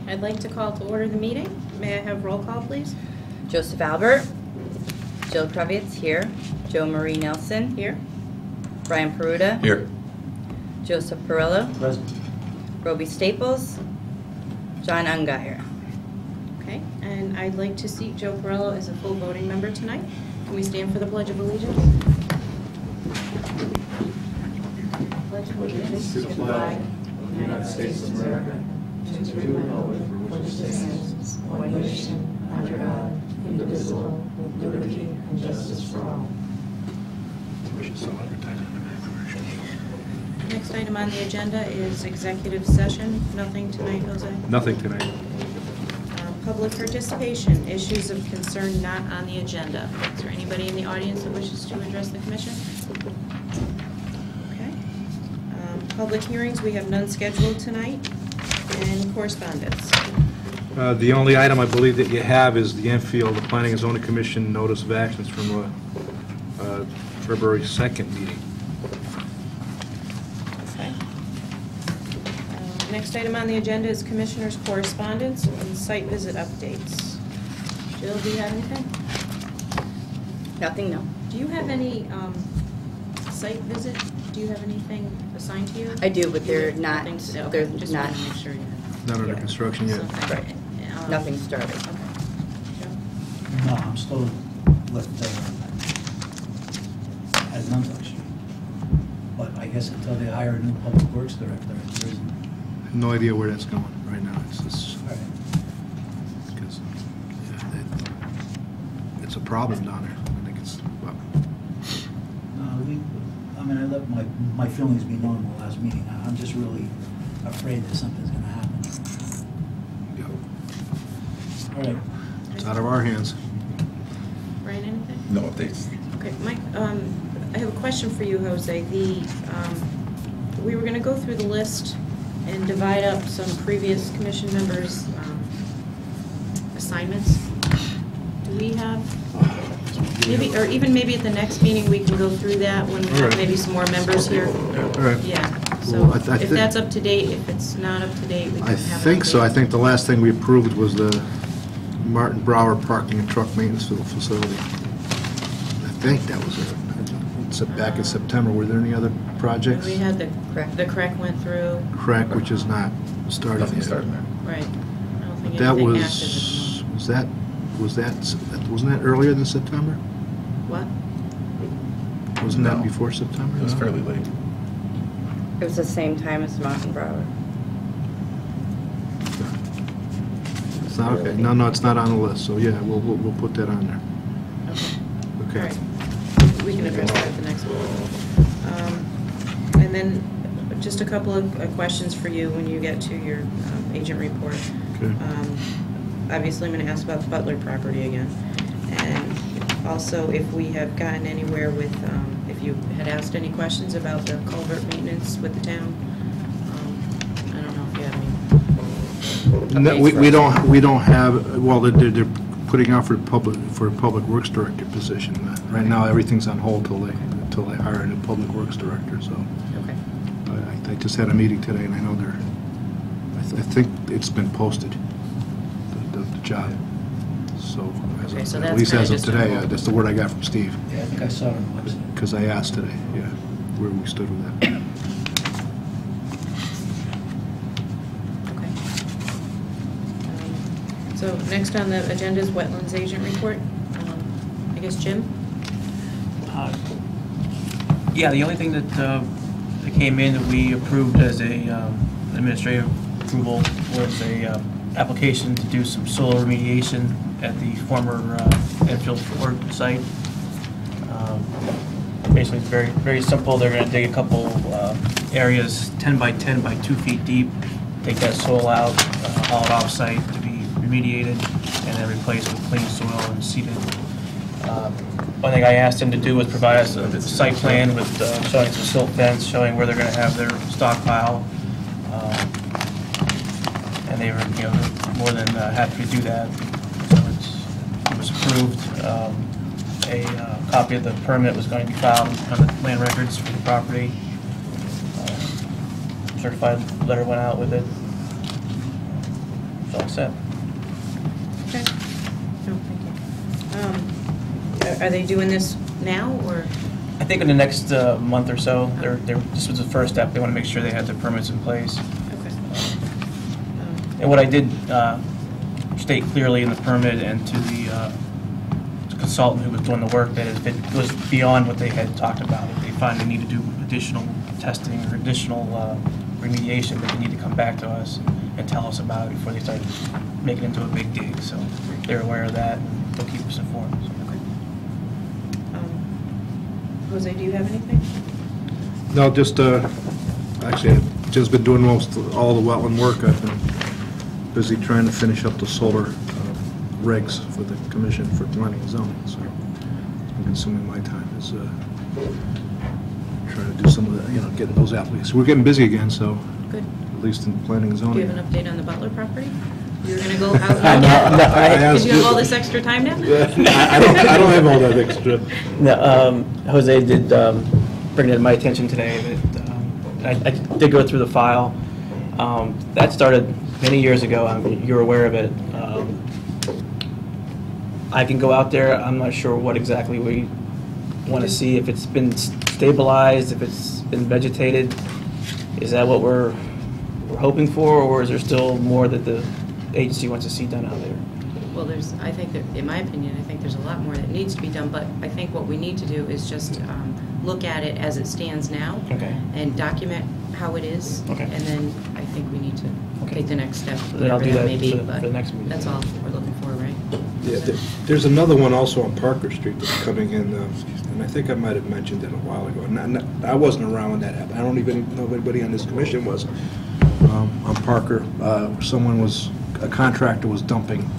I'd like to call to order the meeting. May I have roll call, please? Joseph Albert. Jill Kravitz here. Joe Marie Nelson. Here. Brian Peruta. Here. Joseph Perillo. Present. Roby Staples. John Ungeier. Okay, and I'd like to seat Joe Perillo as a full voting member tonight. Can we stand for the Pledge of Allegiance? Pledge of Allegiance To the flag of the United States of America, and to the republic for which it stands, one nation, under God, indivisible, with liberty and justice for all. Next item on the agenda is executive session. Nothing tonight, Jose? Nothing tonight. Public participation, issues of concern not on the agenda. Is there anybody in the audience that wishes to address the commission? Okay. Public hearings, we have none scheduled tonight. And correspondence. The only item I believe that you have is the Enfield, the Planning and Zoning Commission notice of actions from February 2nd meeting. Okay. Next item on the agenda is commissioners' correspondence and site visit updates. Jill, do you have anything? Nothing, no. Do you have any site visit? Do you have anything assigned to you? I do, but they're You not, have nothing? they're Okay, just not, wanted to make sure you have Not under construction yet. something. Right. Nothing started. Okay. Joe? No, I'm still with at Nunbuck Street. But I guess until they hire a new public works director, there isn't. I have no idea where that's going right now. It's just, All right. because it's a problem down there. I think it's, well, No, I mean, I let my feelings be known in the last meeting. I'm just really afraid that something's gonna happen. you know, All right. it's out of our hands. Ryan, anything? No updates. Okay, Mike, I have a question for you, Jose. We were going to go through the list and divide up some previous commission members' assignments. Do we have, maybe, or even maybe at the next meeting, we can go through that when we All have right. maybe some more members here? All right. Yeah, so Well, I if think- that's up to date, if it's not up to date, we can I have it think so. I updated. think the last thing we approved was the Martin Brower parking and truck maintenance facility. I think that was it. It's back in September. Were there any other projects? We had Correct. the CREC went through, Crack, which is not started Nothing yet. starting there. right. I don't think That anything was, active wasn't that earlier than September? at the moment. What? Wasn't that No. before September? It was No? fairly late. It was the same time as Martin Brower. It's not, okay. No, it's not on the list, so yeah, we'll put that on there. Okay. All Okay. right. We can address that at the next one. And then just a couple of questions for you when you get to your agent report. Okay. Obviously, I'm going to ask about the Butler property again. And also, if we have gotten anywhere with, if you had asked any questions about the culvert maintenance with the town. I don't know if you have any. No, we don't have, well, they're putting out for a public works director position. Right now, everything's on hold till they hire a new public works director, so. Okay. I just had a meeting today, and I know I think it's been posted, the job. So, Okay, so at that's least kinda as of just a today, hold. that's the word I got from Steve, Yeah, I think I saw it on the website. because I asked today, yeah, where we stood with that. Okay. So next on the agenda is wetlands agent report. I guess Jim? Yeah, the only thing that came in that we approved as a administrative approval was a application to do some soil remediation at the former Enfield Ford site. Basically, it's very simple. They're going to dig a couple areas 10 by 10 by 2 feet deep, take that soil out, haul it off-site to be remediated, and then replaced with clean soil and seeded. One thing I asked him to do was provide us a site plan with showing some silt fence, showing where they're going to have their stockpile. And they were, more than happy to do that. So it was approved. A copy of the permit was going to be filed on the land records for the property. Certified letter went out with it. it's all set. Okay. No, thank you. Are they doing this now, or? I think in the next month or so, this was the first step. They want to make sure they had the permits in place. Okay. And what I did state clearly in the permit and to the consultant who was doing the work that it was beyond what they had talked about. If they find they need to do additional testing or additional remediation, that they need to come back to us and tell us about it before they start making it into a big dig. So they're aware of that, and they'll keep us informed. So. Jose, do you have anything? No, just, actually, I've just been doing all the wetland work. I've been busy trying to finish up the solar regs for the commission for planning and zoning, so it's been consuming my time, is trying to do some of the, getting those applications. We're getting busy again, so Good. at least in planning and Do zoning. you have an update on the Butler property? You were going to go out? Did you have all this extra time now? I don't have all that extra. No, Jose did bring it to my attention today that I did go through the file. That started many years ago. I mean, you're aware of it. I can go out there. I'm not sure what exactly we want to see. If it's been stabilized, if it's been vegetated, is that what we're hoping for, or is there still more that the agency wants to see done out there? Well, I think that, in my opinion, I think there's a lot more that needs to be done, but I think what we need to do is just look at it as it stands now. Okay. And document how it is. Okay. And then I think we need to take the next step, Then I'll whatever do that may that be, for the but next meeting. that's all we're looking for, right? Yeah, there's another one also on Parker Street that's coming in, and I think I might have mentioned it a while ago. I wasn't around when that happened. I don't even know if anybody on this commission was. On Parker, a contractor was dumping.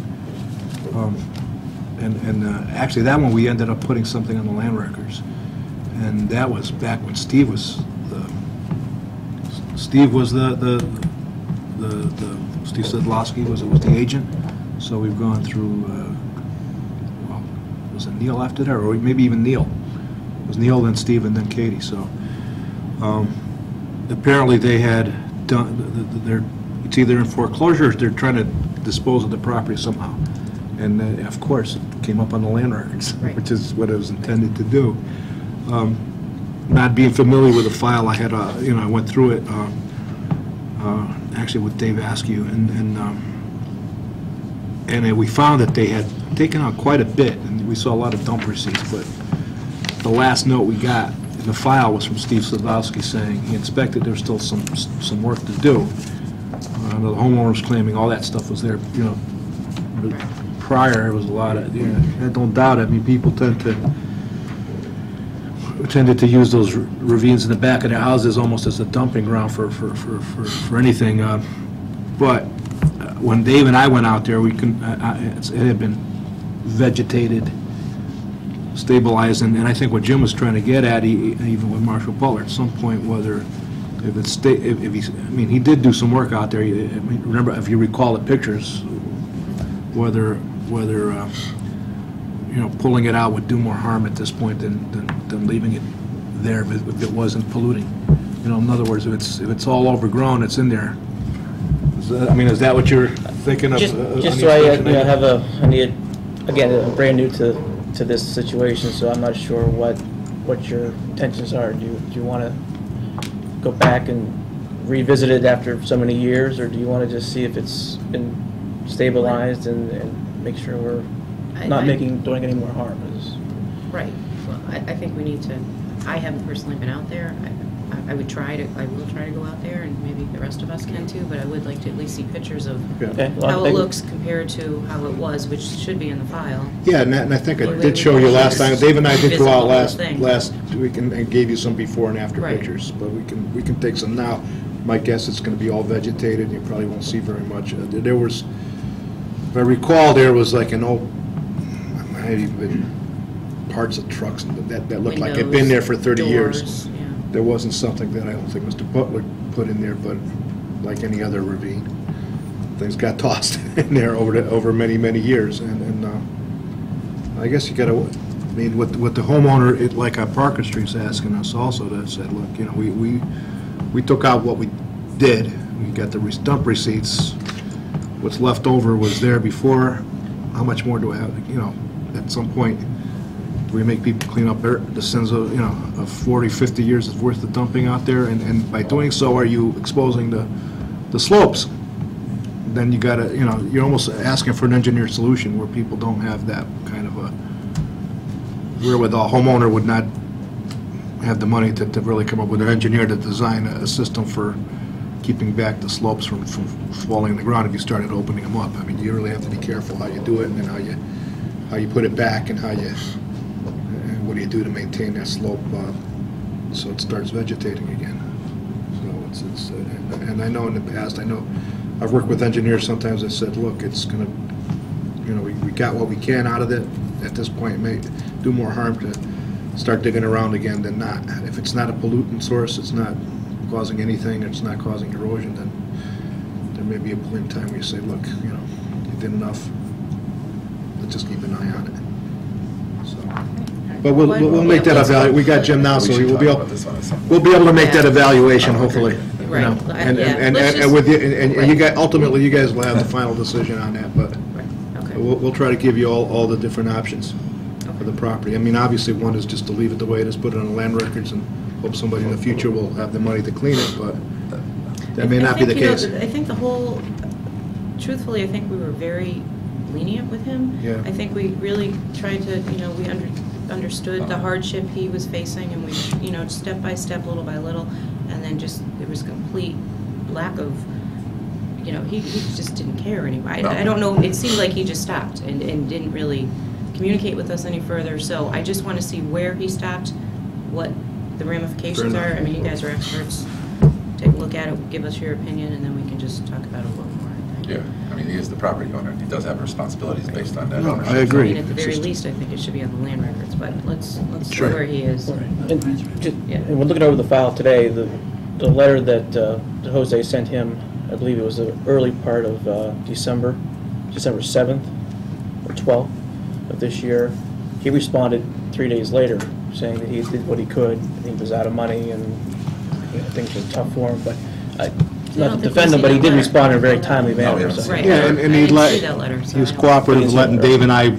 Actually, that one, we ended up putting something on the land records. And that was back when Steve was Steve Sedlowski was the agent. So we've gone through, was it Neil after that, or maybe even Neil? It was Neil, then Steve, and then Katie. So apparently they had done, it's either in foreclosure or they're trying to dispose of the property somehow. And of course, it came up on the land records, Right. which is what it was intended to do. Not being familiar with the file, I had, I went through it actually with Dave Askew, and we found that they had taken out quite a bit, and we saw a lot of dump receipts, but the last note we got in the file was from Steve Sedlowski saying he inspected, there's still some work to do. The homeowner was claiming all that stuff was there, prior. It was a lot of, I don't doubt it. I mean, people tended to use those ravines in the back of their houses almost as a dumping ground for anything. But when Dave and I went out there, it had been vegetated, stabilized, and I think what Jim was trying to get at, even with Marshall Butler, at some point, whether he did do some work out there. Remember, if you recall the pictures, whether pulling it out would do more harm at this point than leaving it there if it wasn't polluting. In other words, if it's all overgrown, it's in there. Is that what you're thinking of? Just so I need, again, I'm brand new to this situation, so I'm not sure what your intentions are. Do you want to go back and revisit it after so many years, or do you want to just see if it's been stabilized and make sure we're not doing any more harm? Right. Well, I think we need to, I haven't personally been out there. I will try to go out there, and maybe the rest of us can too, but I would like to at least see pictures of how it looks compared to how it was, which should be in the file. Yeah, and I think I Or did show you last time. Dave and I did go out last visible week and gave you some before and after Right. pictures, but we can take some now. My guess it's going to be all vegetated, and you probably won't see very much. There was, if I recall, there was like an old, parts of trucks that looked like it'd been there for 30 years. Doors, yeah. There wasn't something that I don't think Mr. Butler put in there, but like any other ravine, things got tossed in there over many, many years. And I guess you got to, what the homeowner, like on Parker Street's asking us also, that said, look, we took out what we did. We got the dump receipts. what's left over was there before, how much more do I have, you know, at some point, do we make people clean up the sins of, you know, of 40, 50 years worth of dumping out there? And by doing so, are you exposing the slopes? Then you gotta, you know, you're almost asking for an engineered solution where people don't have that kind of a wherewithal. Homeowner would not have the money to really come up with an engineer to design a system for keeping back the slopes from falling in the ground if you started opening them up. I mean, you really have to be careful how you do it, and then how you put it back, and and what do you do to maintain that slope so it starts vegetating again. So it's and I know in the past, I've worked with engineers. Sometimes I said, look, it's gonna, you know, we got what we can out of it. At this point, it may do more harm to start digging around again than not. If it's not a pollutant source, it's not causing anything, it's not causing erosion, then there may be a point in time where you say, look, you know, you did enough, let's just keep an eye on it. So, but we'll make that evaluation. We got Jim now, so we'll be able to make that evaluation, hopefully. You Right. know, and Let's just- with you, and you guys, ultimately, you guys will have the final decision on that, but Right, okay. we'll try to give you all the different options for the property. I mean, obviously, one is just to leave it the way it is, put it on the land records, and hope somebody in the future will have the money to clean it, but that may not be the case. I think truthfully, I think we were very lenient with him. Yeah. I think we really tried to, you know, we understood the hardship he was facing, and we, you know, step by step, little by little, and then just, there was complete lack of, you know, he just didn't care anymore. I don't know, it seemed like he just stopped and didn't really communicate with us any further, so I just want to see where he stopped, what the ramifications Fair are. enough. I mean, you guys are experts. Take a look at it, give us your opinion, and then we can just talk about it a little more, I think. Yeah, I mean, he is the property owner, he does have responsibilities based on that No, ownership. I agree. I mean, at the It's very just- least, I think it should be on the land records, but let's see Sure. where he is. And we're looking over the file today, the letter that Jose sent him, I believe it was the early part of December 7th or 12th of this year. He responded 3 days later, saying that he did what he could, and he was out of money, and you know, things were tough for him, but not to think defend we him, but he see did that respond in a very letter. timely manner. yeah. so- Right. Yeah, and I he didn't let, see that letter, so he was I don't- cooperative, Please, letting sir. Dave and I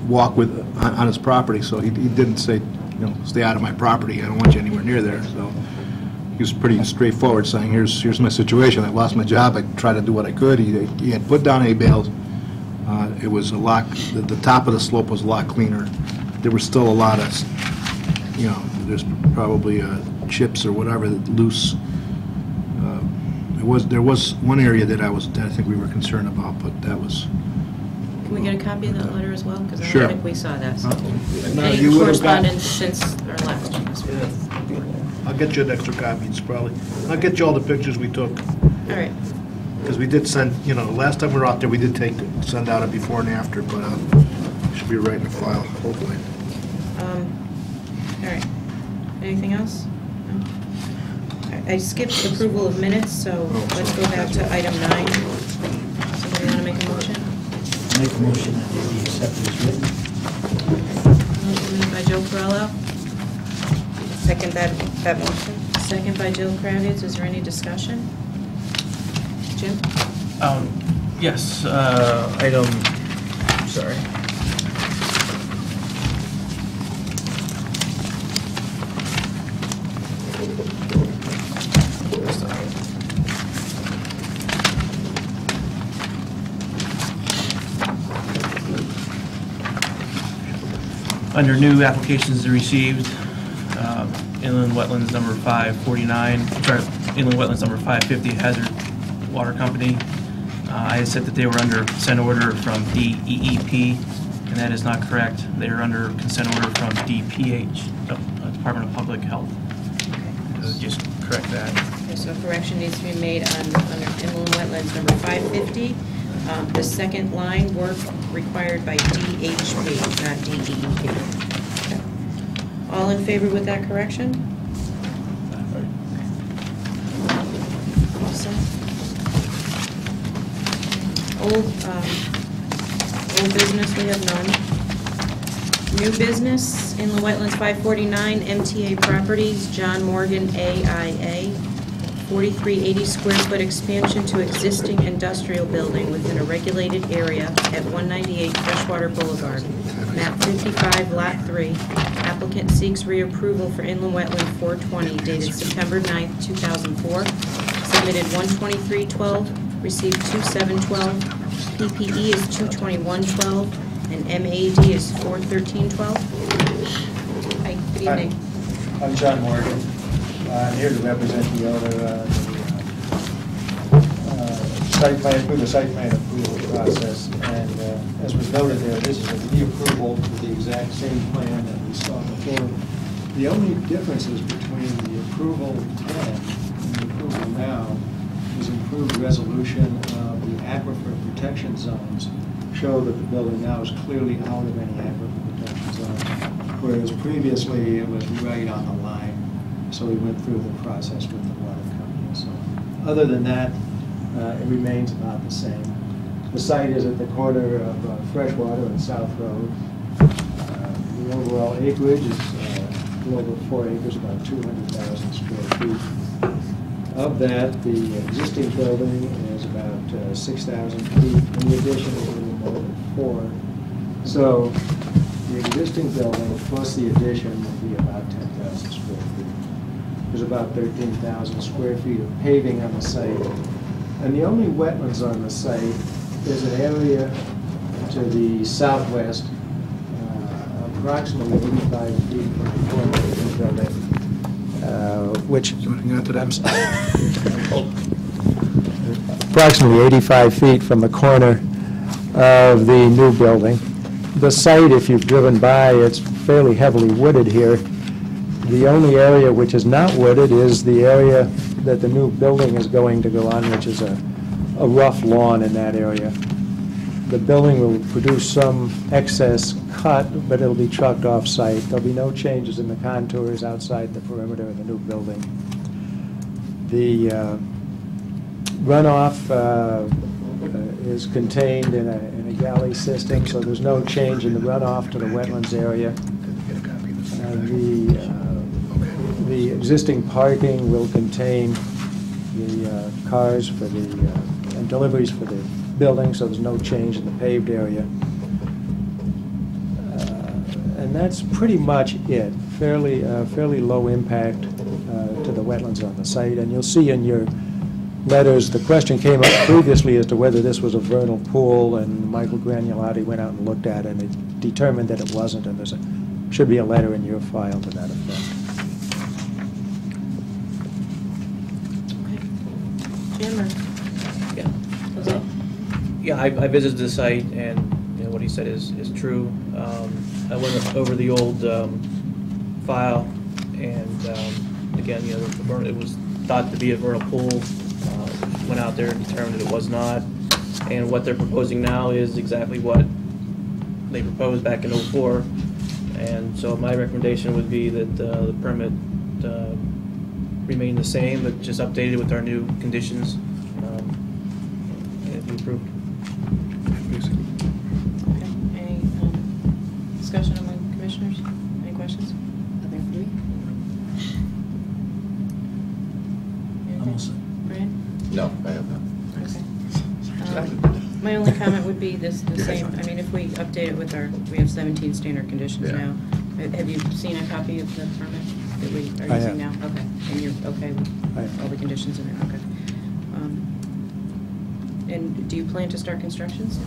walk on his property, so he didn't say, you know, stay out of my property, I don't want you anywhere near there, so he was pretty straightforward, saying, here's my situation, I lost my job, I tried to do what I could. He had put down hay bales, it was a lot, the top of the slope was a lot cleaner. There was still a lot of, you know, there's probably chips or whatever that loose. There was one area that I think we were concerned about, but that was. Can we get a copy of that letter as well? Because I Sure. don't think we saw that. So. No, Any you would've got- correspondence since our last one? I'll get you an extra copy, it's probably, I'll get you all the pictures we took, All right. because we did send, you know, last time we were out there, we did send out a before and after, but should be right in the file, hopefully. All right. Anything else? No? I skipped approval of minutes, so let's go back to item 9. Somebody want to make a motion? Make a motion that they be accepted as written. Motion made by Joe Corello, Second that motion. second by Jill Kravitz. Is there any discussion? Jim? Yes, item, sorry. Under new applications received, inland wetlands number 549, sorry, inland wetlands number 550, Hazard Water Company. I had said that they were under consent order from DEEP, and that is not correct. They are under consent order from DPH, Department of Public Health. Just correct that. Okay, so a correction needs to be made on under inland wetlands number 550. The second line, work required by DHP, not DEEP. Okay. All in favor with that correction? All set? Old business, we have none. New business, inland wetlands 549, MTA Properties, John Morgan AIA, 4380 square foot expansion to existing industrial building within a regulated area at 198 Freshwater Boulevard, map 55, lot 3. Applicant seeks reapproval for inland wetland 420 dated September 9th, 2004. Submitted 12312, received 2712. PPE is 22112, and MAD is 41312. Hi, good evening. I'm John Morgan. I'm here to represent the owner site plan, through the site plan approval process. And as was noted there, this is a reapproval with the exact same plan that we saw before. The only differences between the approval then and the approval now is improved resolution of the aquifer protection zones. Show that the building now is clearly out of any aquifer protection zone, whereas previously it was right on the line. So we went through the process with the water company. So other than that, it remains about the same. The site is at the corner of Freshwater and South Road. The overall acreage is a little over 4 acres, about 200,000 square feet. Of that, the existing building is about 6,000 feet, and the addition is a little more than 4. So the existing building plus the addition would be about 10,000 square feet. There's about 13,000 square feet of paving on the site. And the only wetlands on the site is an area to the southwest, approximately 85 feet from the corner of the building, which... approximately 85 feet from the corner of the new building. The site, if you've driven by, it's fairly heavily wooded here. The only area which is not wooded is the area that the new building is going to go on, which is a rough lawn in that area. The building will produce some excess cut, but it'll be trucked off-site. There'll be no changes in the contours outside the perimeter of the new building. The runoff is contained in a galley system, so there's no change in the runoff to the wetlands area. The existing parking will contain the cars for the and deliveries for the building, so there's no change in the paved area. And that's pretty much it. Fairly low impact to the wetlands on the site. And you'll see in your letters, the question came up previously as to whether this was a vernal pool, and Michael Granulati went out and looked at it, and it determined that it wasn't, and there should be a letter in your file to that effect. Jim or Yeah. Jose? Yeah, I visited the site, and what he said is true. I went over the old file, and again, it was thought to be a vernal pool. Went out there and determined it was not. And what they're proposing now is exactly what they proposed back in '04. And so my recommendation would be that the permit remain the same, but just updated with our new conditions, and it'd be approved. Okay. Any discussion among commissioners? Any questions? Nothing for me? Anything? Brian? No, I have not. Okay. My only comment would be the same, I mean, if we update it with we have 17 standard conditions Yeah. now. Have you seen a copy of the permit that we are I using have. now? Okay, and you're okay with I have. all the conditions in there, okay. And do you plan to start construction soon?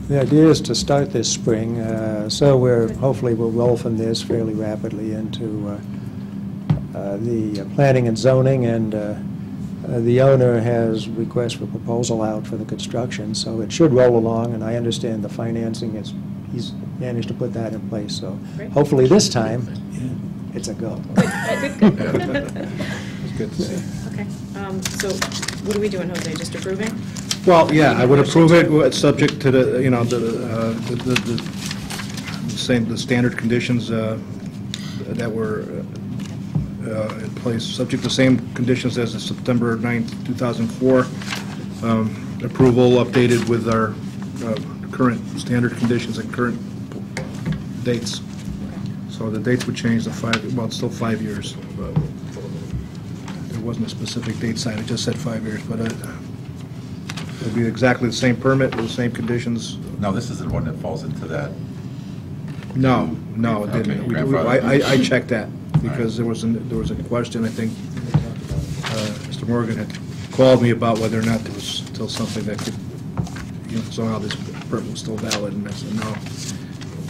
The idea is to start this spring, so hopefully we'll roll from this fairly rapidly into the planning and zoning, and the owner has requests for proposal out for the construction, so it should roll along, and I understand the financing he's managed to put that in place, so Great. hopefully this time, it's a go. It's good to see. Okay, so what are we doing, Jose, just approving? Well, yeah, I would approve it, subject to the, the standard conditions that were in place, subject to the same conditions as the September 9th, 2004 approval, updated with our current standard conditions and current dates. So the dates would change to it's still 5 years, but wasn't a specific date signed, it just said 5 years, but it'll be exactly the same permit, with the same conditions. No, this is the one that falls into that. No, it Okay, didn't. grandfather. I checked that, because there was a question, I think, Mr. Morgan had called me about whether or not there was still something that could, somehow this permit was still valid, and I said, no. I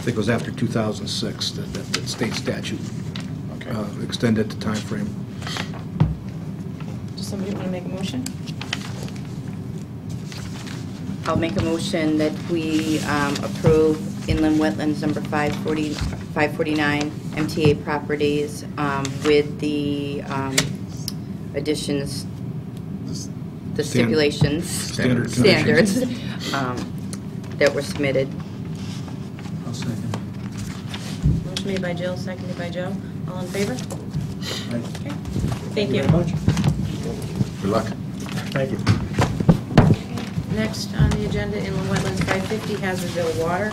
think it was after 2006 that state statute Okay. extended the time frame. Does somebody want to make a motion? I'll make a motion that we approve inland wetlands number 549 MTA properties with the additions, the stipulations, Standard standards that were submitted. I'll second. Motion made by Jill, seconded by Joe. All in favor? Right. Okay. Thank you. very much. Good luck. Thank you. Next on the agenda, inland wetlands 550, Hazardville Water,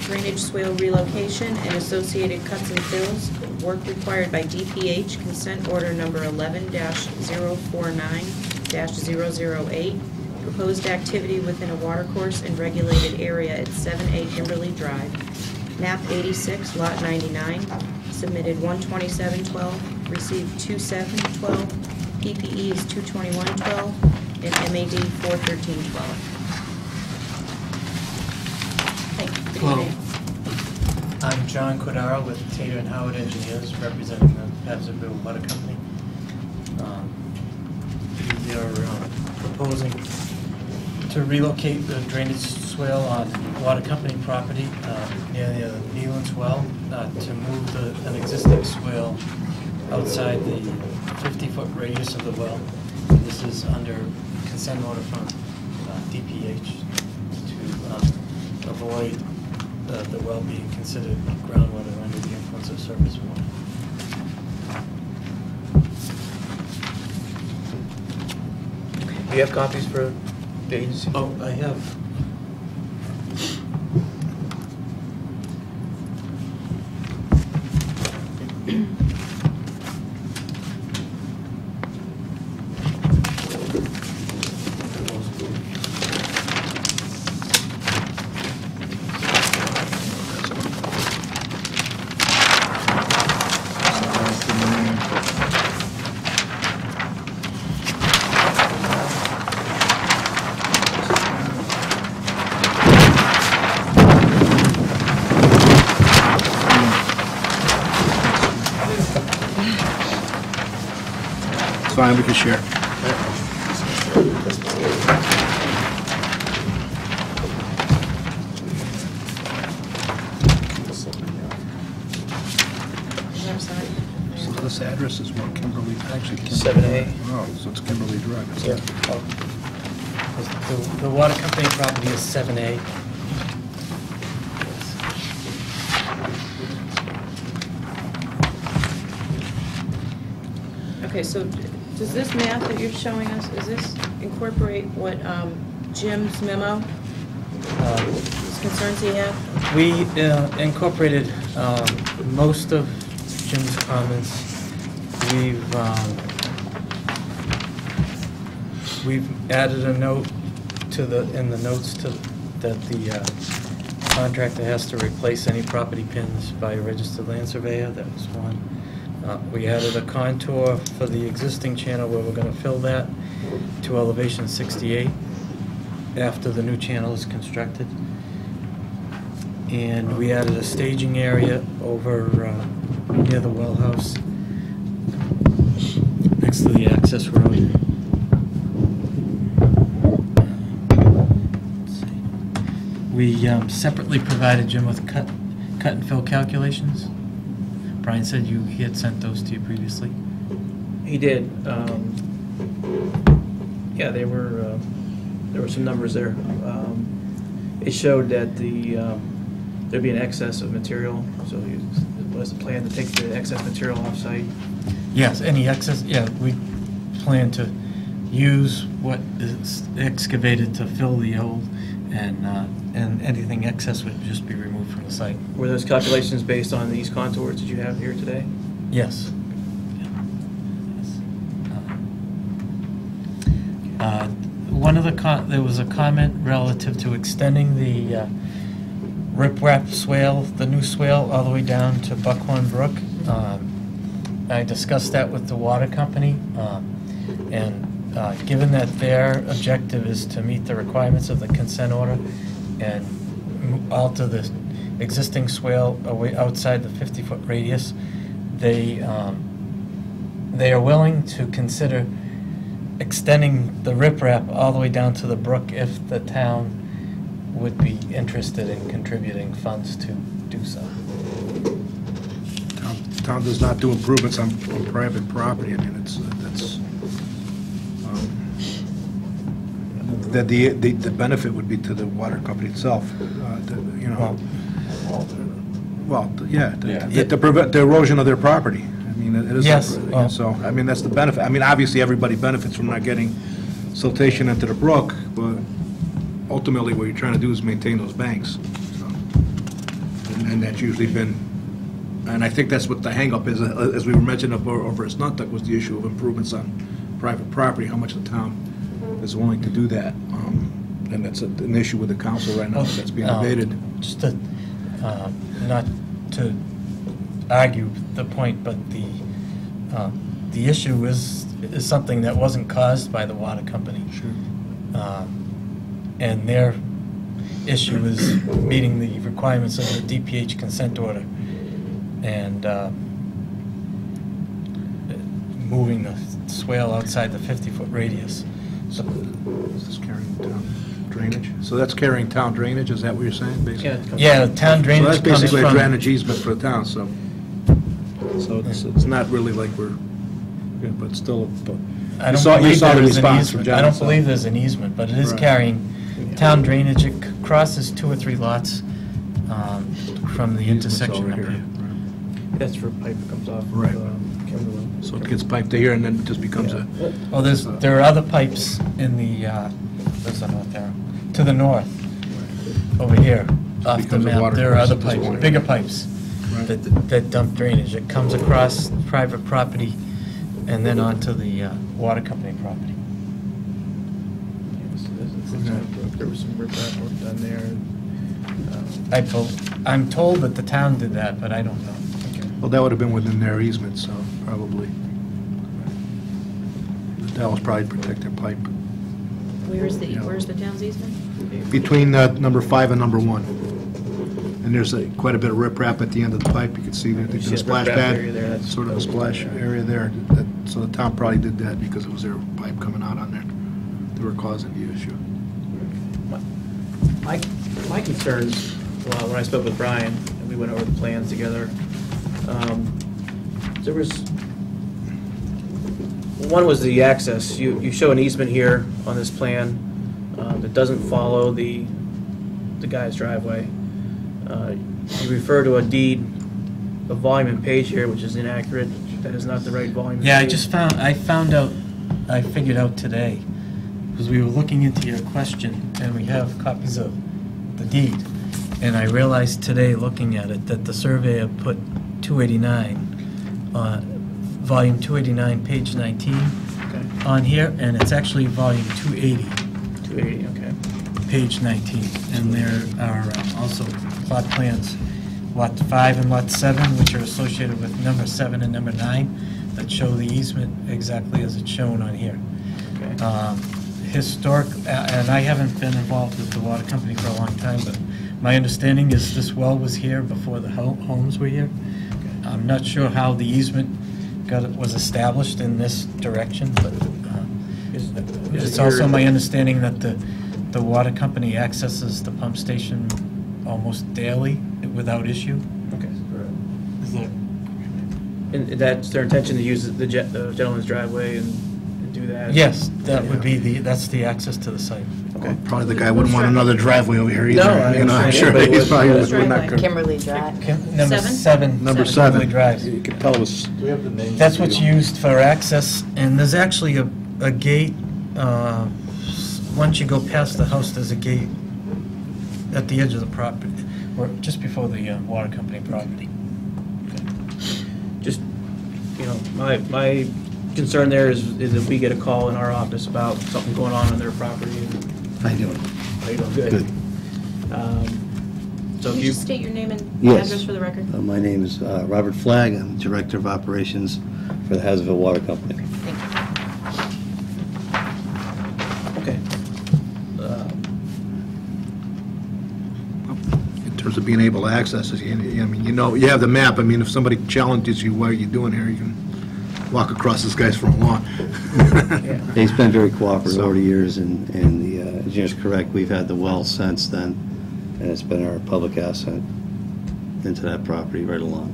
drainage swale relocation and associated cuts and fills, work required by DPH, consent order number 11-049-008, proposed activity within a watercourse and regulated area at 7A Kimberly Drive, map 86, lot 99, submitted 12712, received 2712, PPE is 22112, and MAD 41312. Hey, good Hello. evening. I'm John Cordaro with Tater and Howard Engineers, representing the Hazardville Water Company. We are proposing to relocate the drainage swale on Water Company property near the Nealon's Well, to move an existing swale outside the 50-foot radius of the well. This is under consent order from DPH to avoid the well being considered groundwater under the influence of surface water. Do you have copies for the agency? Oh, I have. It's fine, we can share. I'm sorry. So this address is what, Kimberly, actually Kimberly? 7A. Oh, so it's Kimberly Drive. It's Yeah. The water company property is 7A. Okay, so does this map that you're showing us, does this incorporate what Jim's memo, his concerns he had? We incorporated most of Jim's comments. We've added a note in the notes that the contractor has to replace any property pins by a registered land surveyor. That was one. We added a contour for the existing channel where we're going to fill that to elevation 68 after the new channel is constructed. And we added a staging area over near the well house next to the access road. Let's see. We separately provided Jim with cut and fill calculations. Brian said he had sent those to you previously. He did. Yeah, there were some numbers there. It showed that there'd be an excess of material, so it was a plan to take the excess material off-site. Yes, any excess, yeah, we plan to use what is excavated to fill the hole, and anything excess would just be removed from the site. Were those calculations based on these contours that you have here today? Yes. One of the, there was a comment relative to extending the riprap swale, the new swale, all the way down to Buckhorn Brook. I discussed that with the water company, and given that their objective is to meet the requirements of the consent order and alter the existing swale away outside the 50-foot radius, they are willing to consider extending the riprap all the way down to the brook if the town would be interested in contributing funds to do so. Town does not do improvements on private property. I mean, that the benefit would be to the water company itself, you know. Well, yeah, to prevent the erosion of their property. I mean, it is. Yes. So, I mean, that's the benefit. I mean, obviously, everybody benefits from not getting siltation into the brook, but ultimately, what you're trying to do is maintain those banks. So, and that's usually been, and I think that's what the hangup is, as we were mentioning over at Snuntuck, was the issue of improvements on private property, how much the town is willing to do that. And that's an issue with the council right now that's being debated. Just to, not to argue the point, but the issue is something that wasn't caused by the water company. Sure. And their issue is meeting the requirements of the DPH consent order and moving the swale outside the 50-foot radius. So, Is this carrying town drainage? So that's carrying town drainage, is that what you're saying, basically? yeah, town So drainage that's comes basically a from. drainage easement for the town, so it's not really like we're, yeah, but still, but I you don't saw believe the there is an response from easement. John. I don't so- believe there's an easement, but it is Right. carrying town drainage. It crosses 2 or 3 lots from the Easement's intersection over up here. That's for pipe that comes off Right. of Kimberlin. So it gets piped to here and then it just becomes a, Well, there are other pipes in the, there's a north arrow, to the north, over here, off the becomes a map. water There are course other at this pipes, point. bigger pipes, Right. that dump drainage. It comes across private property and then onto the water company property. There was some riprap work done there. I'm told that the town did that, but I don't know. well, that would have been within their easement, so probably. That was probably protected pipe. Where's Yeah. the town's easement? Between number 5 and number 1. And there's quite a bit of riprap at the end of the pipe. You can see that there's see a the splash riprap pad, area there, that's- sort of a splash area there. So the town probably did that because it was their pipe coming out on there. They were causing the issue. My concerns, well, when I spoke with Brian, and we went over the plans together, there was, one was the access. You show an easement here on this plan that doesn't follow the guy's driveway. You refer to a deed, a volume and page here, which is inaccurate. That is not the right volume and Yeah, I page. figured out today, because we were looking into your question, and we have copies of the deed. And I realized today, looking at it, that the surveyor put 289, volume 289, page 19 Okay. on here, and it's actually volume 280, 280, okay. page 19. And there are also plot plans, lot 5 and lot 7, which are associated with number 7 and number 9, that show the easement exactly as it's shown on here. Okay. Historic, and I haven't been involved with the water company for a long time, but my understanding is this well was here before the homes were here. I'm not sure how the easement was established in this direction, but Is it's it also your- my understanding that the water company accesses the pump station almost daily without issue. Okay. Is that? And that's their intention to use the gentleman's driveway and do that? Yes, that would be that's the access to the site. Okay. Probably the guy wouldn't want another driveway over here either. No, I You know, I'm understand. sure Anybody he's would. probably Who's would not. driveway? Kimberly Drive. Number 7? 7. Number Kimberly 7. Drive. You can tell us. Do we have the names? That's what's used for access, and there's actually a gate, once you go past the house, there's a gate at the edge of the property, or just before the water company property. Just, you know, my concern there is if we get a call in our office about something going on their property. How you doing? How you doing? Good. Good. So Can if you you, just state your name and Yes. address for the record? My name is Robert Flagg. I'm Director of Operations for the Hazardville Water Company. Thank you. okay. In terms of being able to access it, I mean, you have the map. I mean, if somebody challenges you, what are you doing here, you can walk across this guy's front lawn. He's been very cooperative So- over the years, and the engineer's correct. We've had the well since then, and it's been our public asset into that property right along.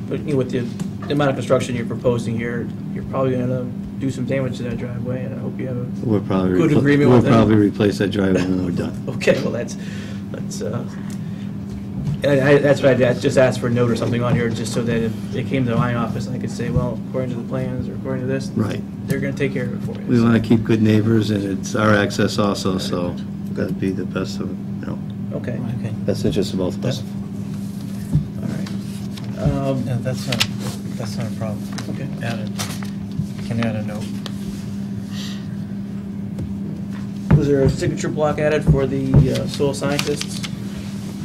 But with the amount of construction you're proposing here, you're probably going to do some damage to that driveway, and I hope you have a We'll probably good agreement with them. We'll probably replace that driveway when we're done. Okay, well, that's that's why I just asked for a note or something on here, just so that if it came to my office, I could say, well, according to the plans, or according to this, Right. they're gonna take care of it for you. We want to keep good neighbors, and it's our access also, so that'd be the best of, Okay, best interest of both of us. all right. Yeah, that's not a problem. Okay. Can add a note. Was there a signature block added for the soil scientists?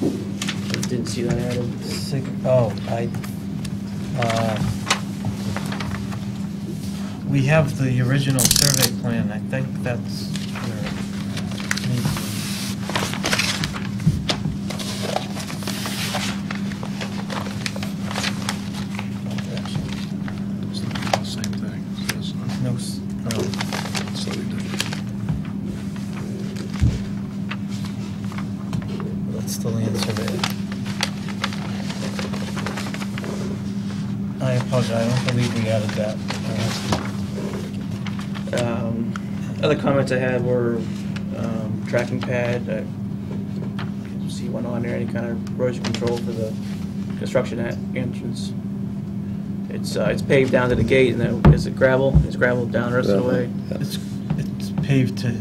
I didn't see that added. We have the original survey plan. I think that's where it needs to be. Same thing. No, that's the land survey. I apologize, I don't believe we added that. Other comments I had were tracking pad. I didn't see one on there, any kind of erosion control for the construction entrance. It's paved down to the gate, and then is it gravel? Is gravel down the rest of the way? Yeah. It's paved to,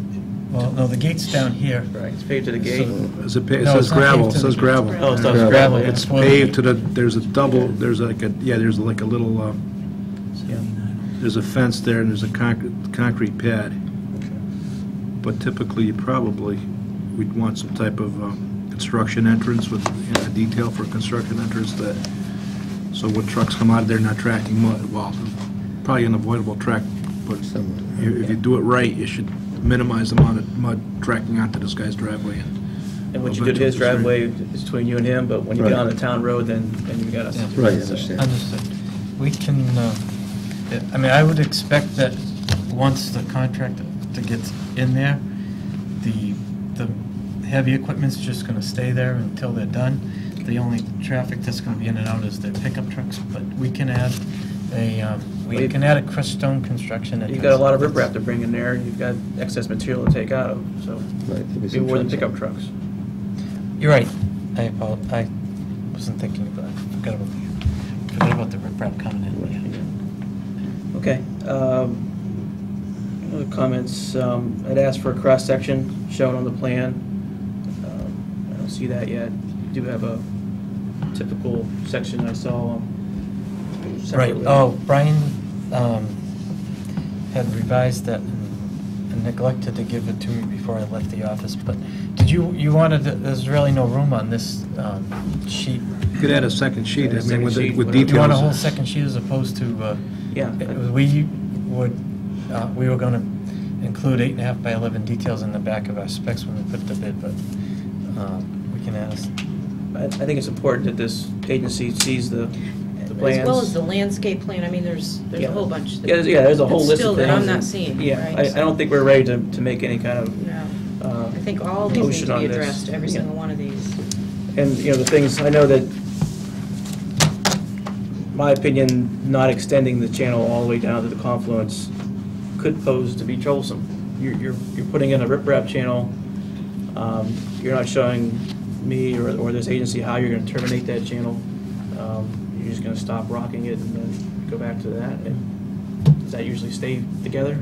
well, no, the gate's down here. Right, it's paved to the gate. It No, says it's not gravel, paved it to says the- gravel. Oh, it's Gravel. gravel, yeah. It's paved to the, there's a double, there's like a little, Yeah. there's a fence there, and there's a concrete pad. But typically, we'd want some type of construction entrance with, a detail for a construction entrance that, so when trucks come out, they're not tracking mud. Well, probably an avoidable track, but if you do it right, you should minimize the amount of mud tracking onto this guy's driveway. And what you did to his driveway is between you and him, but when you get Right. on the town road, then you got us. Yeah. Right, I understand. Understood. We can, I mean, I would expect that once the contractor gets in there, the heavy equipment's just gonna stay there until they're done. The only traffic that's gonna be in and out is their pickup trucks, but we can add a Crestone construction. You've got a lot of riprap to bring in there, you've got excess material to take out of, so Right, there'll be maybe some more than trucks. pickup trucks. You're right. I wasn't thinking about it. Forgot about the riprap coming in. Yeah. Okay. Other comments, I'd asked for a cross-section shown on the plan. I don't see that yet. You do have a typical section I saw. Right. separately. Oh, Brian had revised that and neglected to give it to me before I left the office. But did you wanted? There's really no room on this sheet. You could add a second sheet, Add a I mean, second with sheet, with whatever. Do you want a whole details. second sheet as opposed to? Yeah. We were going to include 8.5 by 11 details in the back of our specs when we put the bid, but we can ask. I think it's important that this agency sees the plans. As well as the landscape plan, I mean, there's Yeah. a whole bunch. that- There's a whole that's list still of that things. I'm not seeing, Yeah, right? I don't think we're ready to make any kind of, No. I think all these need motion to on be this. addressed, every Yeah. single one of these. and, the things, I know that, my opinion, not extending the channel all the way down to the confluence could pose to be troublesome. You're putting in a riprap channel, you're not showing me or this agency how you're gonna terminate that channel. You're just gonna stop rocking it and then go back to that, and does that usually stay together?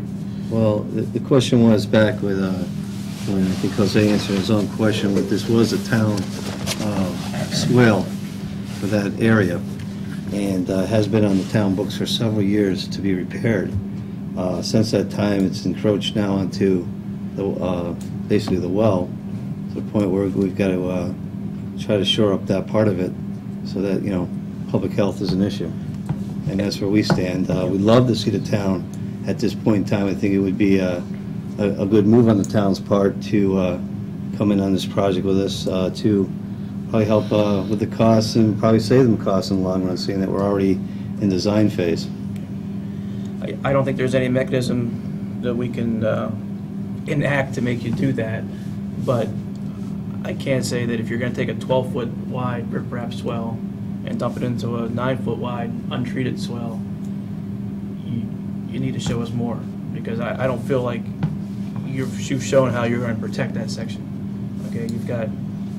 Well, the question was back with, when I think Jose answered his own question, but this was a town swale for that area. and has been on the town books for several years to be repaired. Since that time, it's encroached now onto the, basically the well, to the point where we've got to try to shore up that part of it so that, you know, public health is an issue. And that's where we stand. We'd love to see the town, at this point in time, I think it would be a good move on the town's part to come in on this project with us to probably help with the costs and probably save them costs in the long run, seeing that we're already in design phase. I don't think there's any mechanism that we can enact to make you do that, but I can say that if you're going to take a 12-foot wide riprap swell and dump it into a 9-foot wide untreated swell, you need to show us more, because I don't feel like you've shown how you're going to protect that section. Okay, you've got...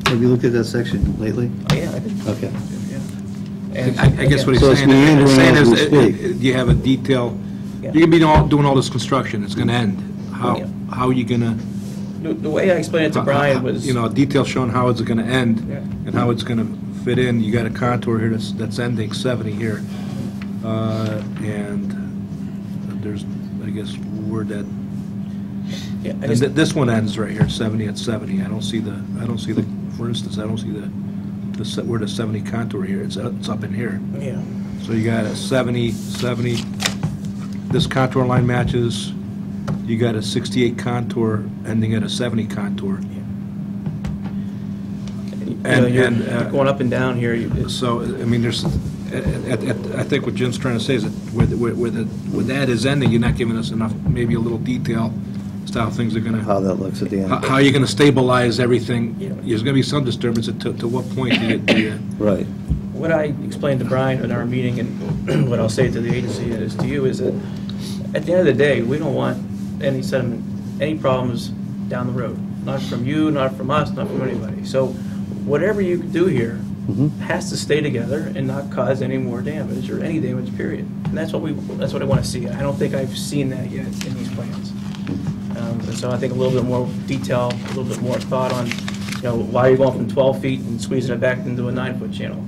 Have you looked at that section lately? Oh, yeah, I did. Okay. Yeah. And I guess what he's So it's saying meandering is, as we speak. you have a detail, Yeah. you're gonna be doing all this construction, it's gonna end. Yeah. How are you gonna? The way I explained it to Brian was... You know, a detail showing how it's gonna end Yeah. and how it's gonna fit in. You got a contour here that's ending 70 here. And there's, I guess, where that, Yeah, I and just- this one ends right here, 70 at 70. I don't see the, for instance, I don't see where the 70 contour here, it's up in here. Yeah. So you got a 70, 70, this contour line matches, you got a 68 contour ending at a 70 contour. You're going up and down here. So, I mean, there's, I think what Jim's trying to say is that where that is ending, you're not giving us enough, maybe a little detail as to how things are gonna, How that looks at the end. how you're gonna stabilize everything. Yeah. There's gonna be some disturbance. To what point do you Right. What I explained to Brian in our meeting, and what I'll say to the agency is to you, is that at the end of the day, we don't want any sediment, any problems down the road. Not from you, not from us, not from anybody. So whatever you do here has to stay together and not cause any more damage or any damage, period. And that's what I want to see. I don't think I've seen that yet in these plans. And so I think a little bit more detail, a little bit more thought on, you know, why you're going from 12 feet and squeezing it back into a 9-foot channel.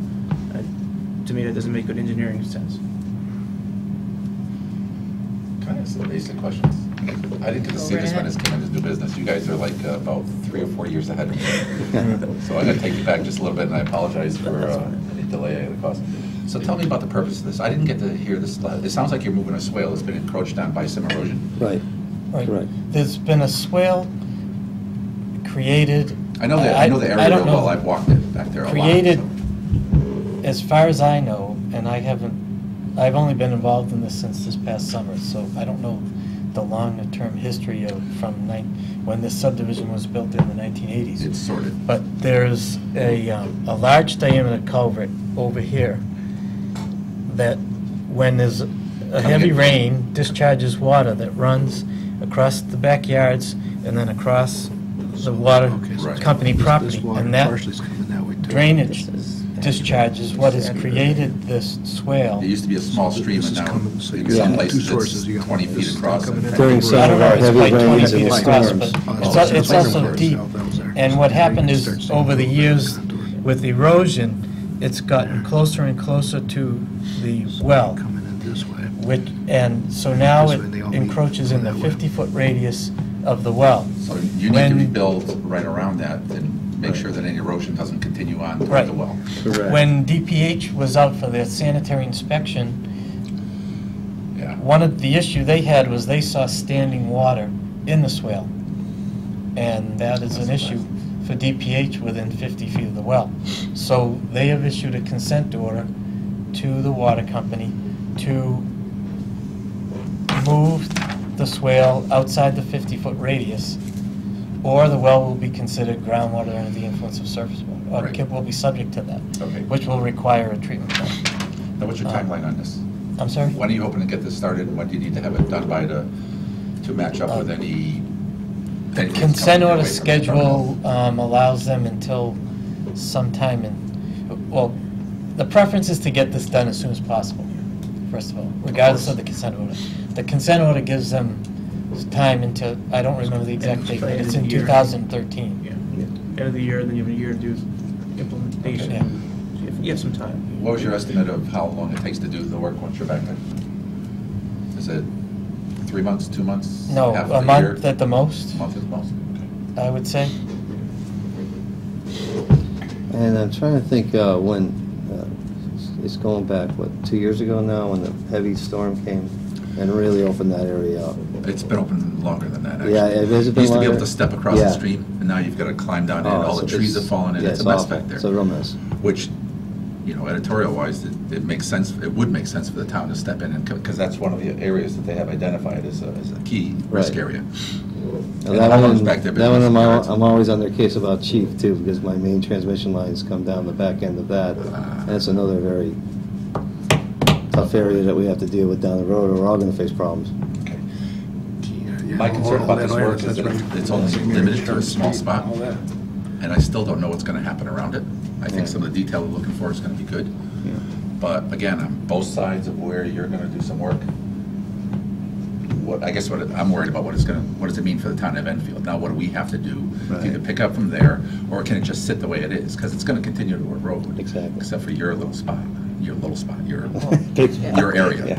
To me, that doesn't make good engineering sense. Can I ask some basic questions? I didn't get to see Go right this when ahead. this came into new business. You guys are like about 3 or 4 years ahead of me. So I'm gonna take you back just a little bit, and I apologize for any delay in the cost. So tell me about the purpose of this. I didn't get to hear this. It sounds like you're moving a swale that's been encroached on by some erosion. Right. Right. Correct. There's been a swale created. I know the area I real don't know. well. I've walked it back there a lot. Created, so. as far as I know, and I've only been involved in this since this past summer, so I don't know the longer-term history of when this subdivision was built in the 1980s. It's sorted. But there's a large diameter culvert over here that, when there's a heavy in. rain, discharges water that runs across the backyards and then across the water Okay, so Right. company this property. water And that partially is coming that way, too. drainage This is- discharges what has created this swale. It used to be a small So stream, this and is now coming- so in you some got places two sources. You it's got 20 this feet is across. coming and in. During I some don't of know our if it's heavy quite 20 rains and feet across, but storms. it's also deep. And what happened is, over the years, with erosion, it's gotten closer and closer to the well, Coming in this way. and so now This it way, they all meet encroaches in the that way. 50-foot radius of the well. So you need to When- rebuild right around that and make sure that any erosion doesn't continue on toward Right. the well. Correct. When DPH was out for their sanitary inspection, Yeah. one of the issue they had was they saw standing water in the swale. And that is an issue for DPH within 50 feet of the well. So they have issued a consent order to the water company to move the swale outside the 50-foot radius, or the well will be considered groundwater under the influence of surface water, or Right. will be subject to that, Okay. which will require a treatment plant. Now, what's your timeline on this? I'm sorry? When are you hoping to get this started, and when do you need to have it done by to match up with any? The anything consent coming your order way from the schedule allows them until sometime in, well, the preference is to get this done as soon as possible, first of all, regardless of the consent order. The consent order gives them time until, I don't remember the exact date, but it's in 2013. Yeah. End of the year, then you have a year to do implementation. Yeah. See if You have some time. What was your estimate of how long it takes to do the work once you're back there? Is it 3 months, 2 months? No, half a of the year? month at the most, A month at the most? Okay. I would say. And I'm trying to think when, it's going back, what, 2 years ago now, when the heavy storm came and really opened that area up. It's been open longer than that, actually. Yeah, has it been You used to be longer? able to step across the Yeah. stream, and now you've got to climb down in, Oh, all so the trees have it's- fallen in, yeah, it's a mess awful. back there. It's a real mess. Which, you know, editorial-wise, it makes sense, it would make sense for the town to step in, and because that's one of the areas that they have identified as a key risk Right. area. Now, And that the one, homeowners back there that one business yards. I'm always on their case about Chief too, because my main transmission lines come down the back end of that. And it's another very tough area that we have to deal with down the road, or we're all gonna face problems. Okay. Yeah, My concern all about that this oil, work is that's that right. it's only limited to a small spot, All that. and I still don't know what's going to happen around it. I think some of the detail we're looking for is going to be good. Yeah. But again, on both sides of where you're going to do some work, I'm worried about what does it mean for the town of Enfield? Now, what do we have to do to Right. either pick up from there, or can it just sit the way it is? Because it's going to continue to erode. Exactly. Except for your spot, your Big- area. Yeah.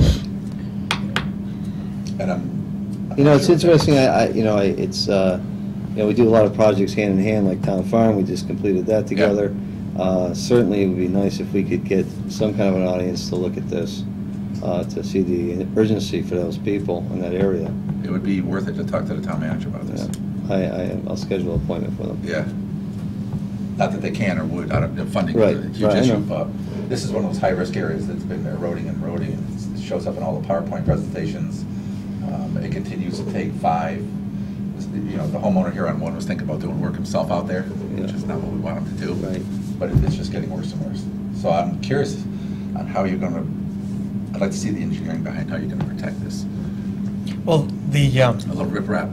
And I'm You know, not it's sure what that- interesting, it's, we do a lot of projects hand in hand, like Town Farm, we just completed that together. Certainly, it would be nice if we could get some kind of an audience to look at this, to see the urgency for those people in that area. It would be worth it to talk to the town manager about this. Yeah. I'll schedule an appointment for them. Yeah. Not that they can or would, out of the funding Right, is a huge right, I issue, know. but this is one of those high-risk areas that's been eroding and eroding, and it shows up in all the PowerPoint presentations. It continues to take 5. You know, the homeowner here on 1 was thinking about doing work himself out there, which Yeah. is not what we want him to do. Right. But it's just getting worse and worse. So I'm curious on how you're going to, I'd like to see the engineering behind how you're going to protect this. Well, A little riprap.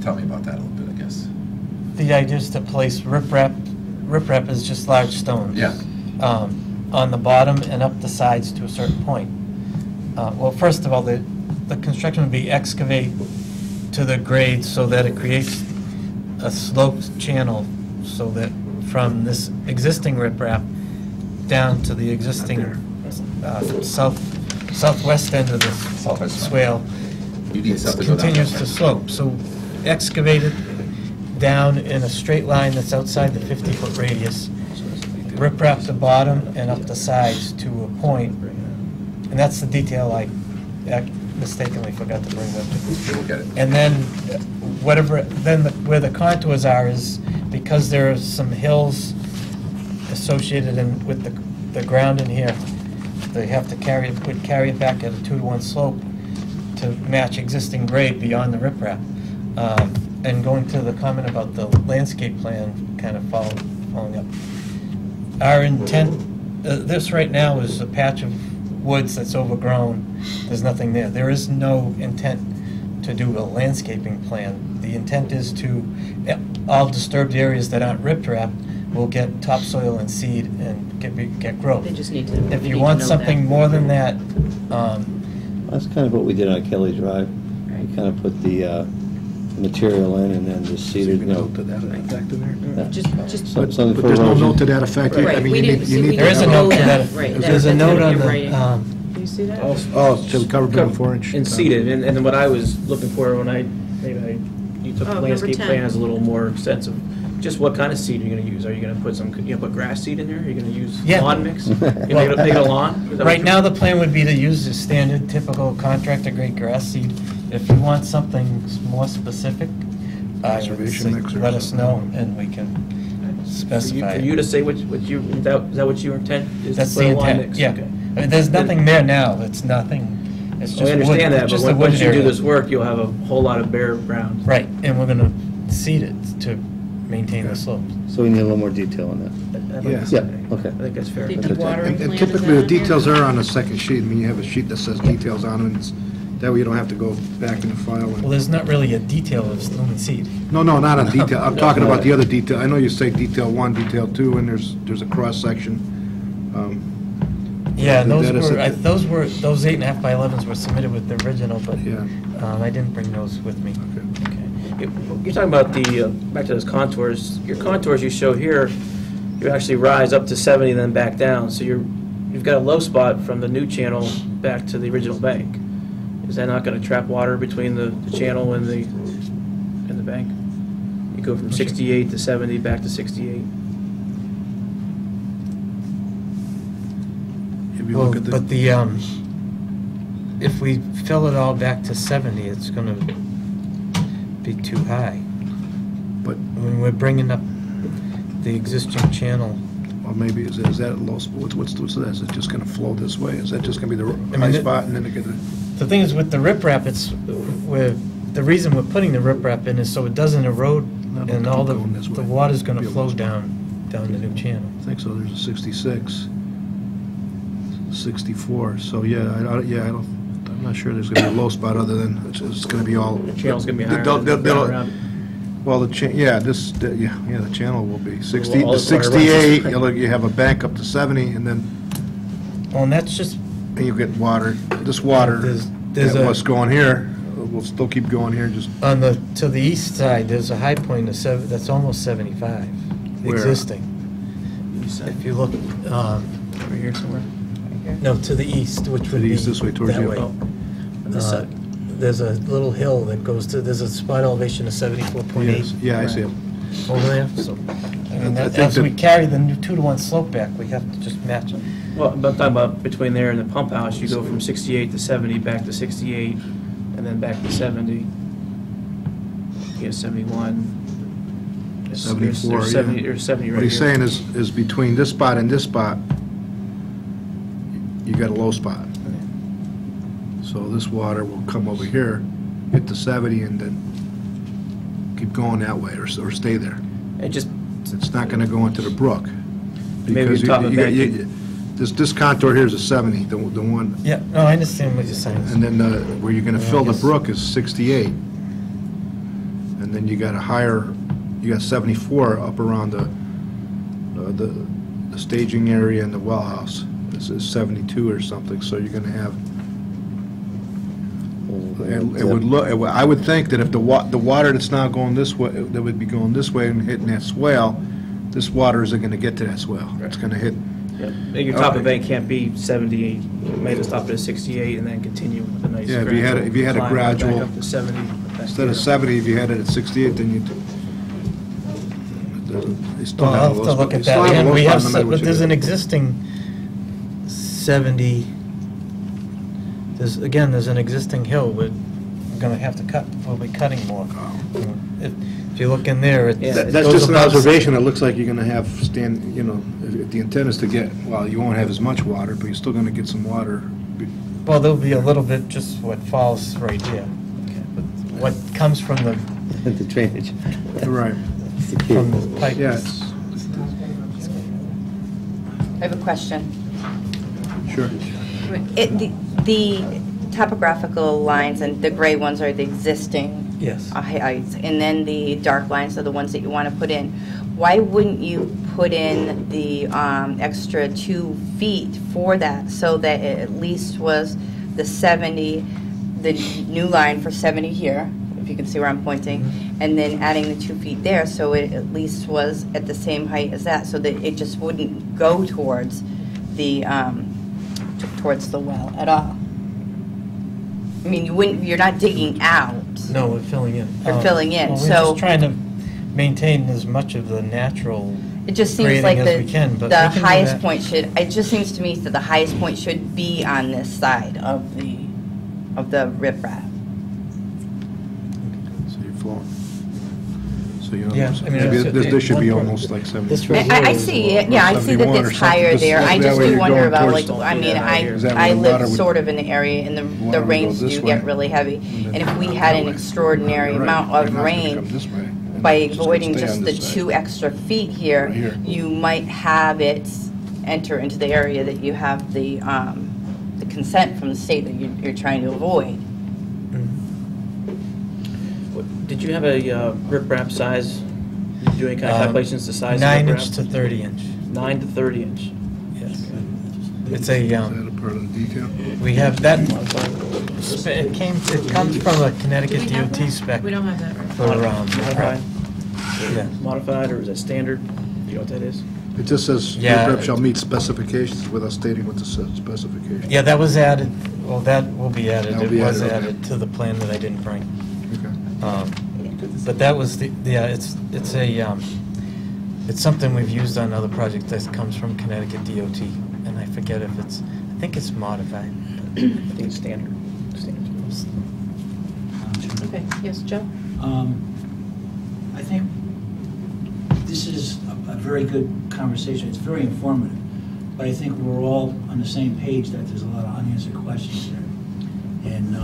Tell me about that a little bit, I guess. the idea is to place riprap. Riprap is just large stones. Yeah. On the bottom and up the sides to a certain point. Well, first of all, the construction would be excavate to the grade so that it creates a sloped channel, so that from this existing riprap down to the existing southwest end of the Southwest. swale, You need it stuff to go down. continues to slope. So excavate it down in a straight line that's outside the 50-foot radius, riprap the bottom and up the sides to a point, and that's the detail I mistakenly forgot to bring with me. We'll get it. And then where the contours are is, because there are some hills associated with the ground in here, they have to carry it back at a 2-to-1 slope to match existing grade beyond the riprap. And going to the comment about the landscape plan, kind of following up. Our intent, this right now is a patch of woods that's overgrown. There's nothing there. There is no intent to do a landscaping plan. The intent is to, all disturbed areas that aren't riprap will get topsoil and seed and get growth. They just need to. If we you need to want know something that. more than that, That's kind of what we did on Kelly Drive. Right. We kind of put the material in and then just seeded, Maybe note to that effect in there. Yeah. Just. Something But for there's no erosion. note to that effect. I Right, mean, we you didn't need, see- you we need there is a didn't note know to that. Right, There's a that's note in on writing. the, Do you see that? Oh, to cover below 4-inch. And seated, and then what I was looking for when you took Oh, the number landscape 10. plan as a little more sense of just what kind of seed you're gonna use. Are you gonna put grass seed in there? Are you gonna use Yeah. lawn mix? You make it a lawn? Is that what right you're- now, the plan would be to use the standard typical contractor grade grass seed. If you want something more specific, I would Conservation say mix or let us know something. and we can For specify. you to say what you, is that what your intent is? That's to put the a lawn intent, mix? yeah. Okay. I mean, there's nothing there now, it's nothing, it's just I wood. understand that, but just a once wooded you do area. this work, you'll have a whole lot of bare ground. Right, and we're gonna seed it to maintain the slopes. So we need a little more detail on that. I'd like to Yeah. say. Yeah, okay. I think that's fair. Did Okay. the water And plan, and is typically, that the on there? details are on the second sheet. I mean, you have a sheet that says details on it, and that way you don't have to go back in the file. Well, and- there's not really a detail of lumen seed. No, not on detail. I'm talking about the other detail. I know you say detail 1, detail 2, and there's a cross-section. Yeah, That is those 8.5 by 11s were submitted with the original, but Yeah. I didn't bring those with me. Okay. You're talking about back to those contours. Your contours you show here, you actually rise up to 70 and then back down. So you've got a low spot from the new channel back to the original bank. Is that not going to trap water between the channel and the bank? You go from 68 to 70, back to 68. If you look at But if we fill it all back to 70, it's gonna be too high. But, When we're bringing up the existing channel, well, maybe, is that a low, what's that? Is it just gonna flow this way? Is that just gonna be the mean, high spot and then it gonna? the thing is with the riprap, the reason we're putting the riprap in is so it doesn't erode and all the Going this way. water's gonna Be a flow low spot. down the new channel. I think so, there's a 66, 64, so yeah, I'm not sure there's gonna be a low spot other than it's gonna be all. The channel's going to be higher They'll- than they'll- the they'll- ground around it. Well, the channel will be 60, Well, all to this water runs 68, this way. you have a bank up to 70, and then Well, and that's just, you get water, this water, There's that a- what's going here, will still keep going here, just, to the east side, there's a high point of that's almost 75, Where? existing. East side. If you look, Over here somewhere. no, to the east, which To would the be east, this way, towards that you. way. Oh, on this side. There's a little hill that goes to, there's a spot elevation of 74.8. yes, yeah, I see it. Over there, so, I mean, I think as we that- carry the new 2-to-1 slope back, we have to just match it. Well, I'm talking about between there and the pump house, you go from 68 to 70, back to 68, and then back to 70. You get 71. There's 74, yeah. 70, or 70 right What he's here. saying is between this spot and this spot, you got a low spot. So this water will come over here, hit the 70, and then keep going that way, or stay there. It just, It's not gonna go into the brook. Maybe Because the top of the bank. This contour here is a 70, the one, Yeah, no, I understand what you're saying. and then where you're gonna Yeah, I fill the guess. brook is 68. And then you got a higher, you got 74 up around the staging area and the well house. This is 72 or something, so you're gonna have, it would look, I would think that if the water that's now going this way, that would be going this way and hitting that swale, this water isn't gonna get to that swale. It's gonna hit, yeah, your top of Okay. bank can't be 78. You may have stopped at 68 and then continue with a nice Yeah, if you had a- if you had a climb right gradual- back up to 70. back instead of here. 70, if you had it at 68, then you'd, you still Well, have I'll a have low to spot. look You at still that have a again. low We spot have, no matter what you there's do. an existing 70, there's an existing hill we're gonna have to cut, we'll be cutting more. If you look in there, it Yeah, That's goes just an above- observation, it looks like you're gonna have if the intent is to get, well, you won't have as much water, but you're still gonna get some water. Well, there'll be a little bit just what falls right here. But what comes from The drainage. Right, That's the key. from the pipe. yeah, I have a question. sure. The topographical lines and the gray ones are the existing Yes. heights, and then the dark lines are the ones that you want to put in. Why wouldn't you put in the extra 2 feet for that, so that it at least was the 70, the new line for 70 here, if you can see where I'm pointing, and then adding the 2 feet there, so it at least was at the same height as that, so that it just wouldn't go towards the well at all? I mean, you're not digging out. No, we're filling in. You're filling in, Well, We're so- just trying to maintain as much of the natural, It just seems grading like as we can, but we the can do highest that. point should, it just seems to me that the highest point should be on this side of the riprap. So you're flowing. So you Yeah, almost, I mean, maybe it's- this should be one- almost like 70. This right I here is see it, the yeah, I see that 71 or it's something. higher This- there, I that just way do you're wonder going about, like, towards- I mean, Is that where I the live water would- sort of in the area, and the water would rains go this do way, get really heavy, and then and if we come had that an way. extraordinary Right, amount right of now it's gonna rain, come this way, and by it's gonna avoiding stay just on the this side. 2 extra feet here, Right here. you might have it enter into the area that you have the consent from the state that you're trying to avoid. Did you have a riprap size? Did you do any kind of calculations to size of 9-inch riprap? to 30-inch. 9 to 30 inch. Yes. It's a, Is that a part of the detail? we have that, it comes from a Connecticut DOT spec We don't have that right. for, Modified? yeah. Modified, or is that standard? Do you know what that is? It just says, Yeah. "Rep shall meet specifications," without stating what the specifications. Yeah, that was added, well, that will be added. That will It be was added, okay. added to the plan that I didn't bring. Okay. But that was it's something we've used on other projects that comes from Connecticut DOT, and I forget if I think it's modified. I think it's standard. Okay, yes, Joe? I think this is a very good conversation. It's very informative. But I think we're all on the same page that there's a lot of unanswered questions there. And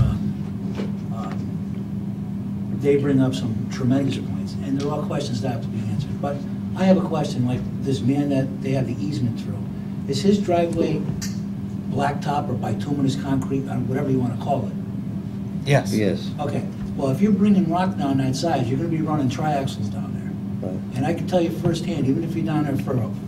they bring up some tremendous points, and they're all questions that have to be answered. But I have a question, like this man that they have the easement through. Is his driveway blacktop or bituminous concrete, whatever you want to call it? Yes. Yes. Okay, well, if you're bringing rock down that size, you're gonna be running triaxles down there. Right. And I can tell you firsthand, even if you're down there